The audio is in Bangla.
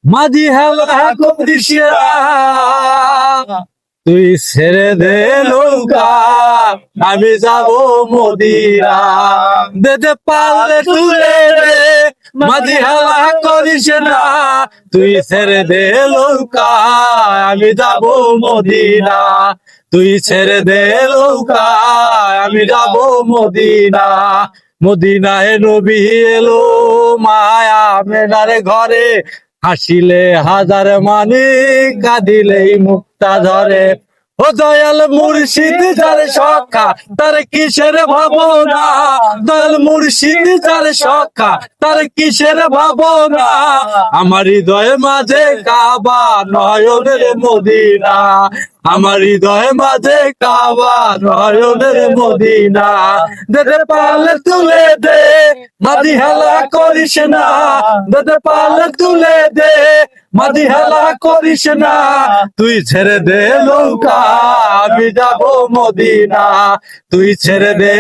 মাঝি হেলা করিস তুই ছেড়ে দে নৌকা আমি যাব মদিনা দেতে পারলে তুলে দে মাঝি হেলা করিস না তুই ছেড়ে দে নৌকা আমি যাব মদিনা তুই ছেড়ে দে নৌকা আমি যাব মদিনা মদিনায় নবী এলো মায়া মেনার ঘরে হাসিলে হাজার মানে কাঁদিলেই মুক্তা ধরে ও দয়াল মুর্শিদ যার সখা তার কিসের ভাবনা দয়াল মুর্শিদ যার সখা তার কিসের ভাবনা আমার হৃদয় মাঝে কাবা নয়নের মদিনা আমার হৃদয় মাঝে কাবা নয়নের মদিনা দেদে পালে তুলে দে মাঝি হেলা করিস না দেদে পালে তুলে দে মাঝি হেলা করিস না তুই ছেড়ে দে নৌকা আমি যাব মদিনা তুই ছেড়ে দে